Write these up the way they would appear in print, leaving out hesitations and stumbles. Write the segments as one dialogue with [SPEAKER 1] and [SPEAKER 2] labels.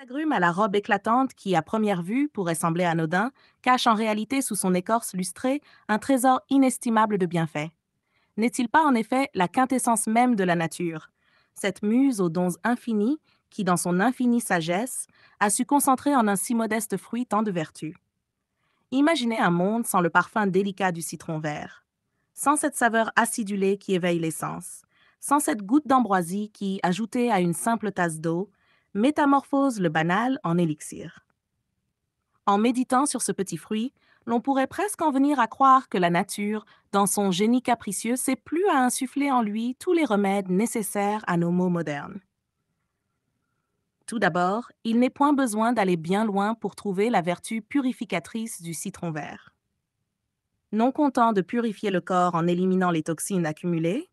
[SPEAKER 1] L'agrume à la robe éclatante qui, à première vue, pourrait sembler anodin, cache en réalité sous son écorce lustrée un trésor inestimable de bienfaits. N'est-il pas en effet la quintessence même de la nature, cette muse aux dons infinis qui, dans son infinie sagesse, a su concentrer en un si modeste fruit tant de vertus? Imaginez un monde sans le parfum délicat du citron vert, sans cette saveur acidulée qui éveille les sens, sans cette goutte d'ambroisie qui, ajoutée à une simple tasse d'eau, métamorphose le banal en élixir. En méditant sur ce petit fruit, l'on pourrait presque en venir à croire que la nature, dans son génie capricieux, s'est plu à insuffler en lui tous les remèdes nécessaires à nos maux modernes. Tout d'abord, il n'est point besoin d'aller bien loin pour trouver la vertu purificatrice du citron vert. Non content de purifier le corps en éliminant les toxines accumulées,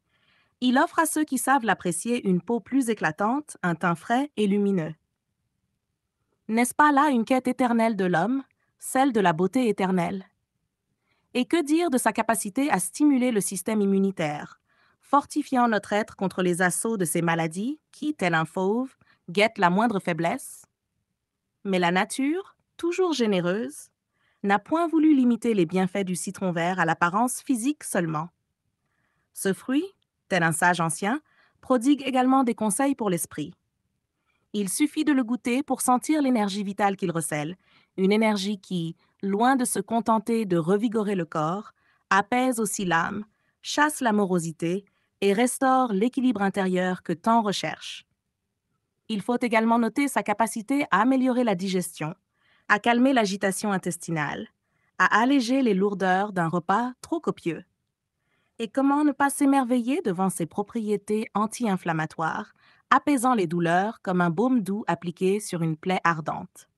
[SPEAKER 1] il offre à ceux qui savent l'apprécier une peau plus éclatante, un teint frais et lumineux. N'est-ce pas là une quête éternelle de l'homme, celle de la beauté éternelle? Et que dire de sa capacité à stimuler le système immunitaire, fortifiant notre être contre les assauts de ces maladies qui, tel un fauve, guettent la moindre faiblesse? Mais la nature, toujours généreuse, n'a point voulu limiter les bienfaits du citron vert à l'apparence physique seulement. Ce fruit, tel un sage ancien, prodigue également des conseils pour l'esprit. Il suffit de le goûter pour sentir l'énergie vitale qu'il recèle, une énergie qui, loin de se contenter de revigorer le corps, apaise aussi l'âme, chasse la morosité et restaure l'équilibre intérieur que tant recherche. Il faut également noter sa capacité à améliorer la digestion, à calmer l'agitation intestinale, à alléger les lourdeurs d'un repas trop copieux. Et comment ne pas s'émerveiller devant ses propriétés anti-inflammatoires, apaisant les douleurs comme un baume doux appliqué sur une plaie ardente?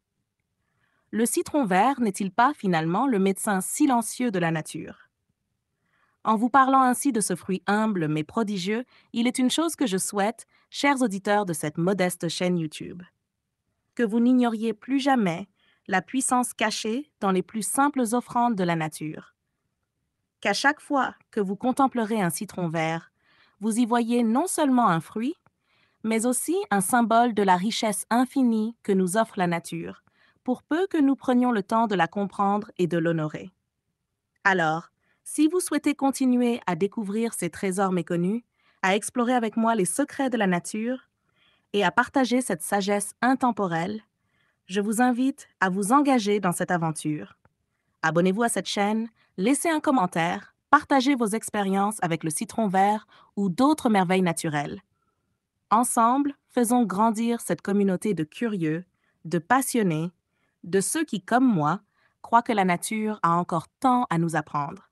[SPEAKER 1] Le citron vert n'est-il pas finalement le médecin silencieux de la nature? En vous parlant ainsi de ce fruit humble mais prodigieux, il est une chose que je souhaite, chers auditeurs de cette modeste chaîne YouTube, que vous n'ignoriez plus jamais la puissance cachée dans les plus simples offrandes de la nature. Qu'à chaque fois que vous contemplerez un citron vert, vous y voyez non seulement un fruit, mais aussi un symbole de la richesse infinie que nous offre la nature, pour peu que nous prenions le temps de la comprendre et de l'honorer. Alors, si vous souhaitez continuer à découvrir ces trésors méconnus, à explorer avec moi les secrets de la nature et à partager cette sagesse intemporelle, je vous invite à vous engager dans cette aventure. Abonnez-vous à cette chaîne, laissez un commentaire, partagez vos expériences avec le citron vert ou d'autres merveilles naturelles. Ensemble, faisons grandir cette communauté de curieux, de passionnés, de ceux qui, comme moi, croient que la nature a encore tant à nous apprendre.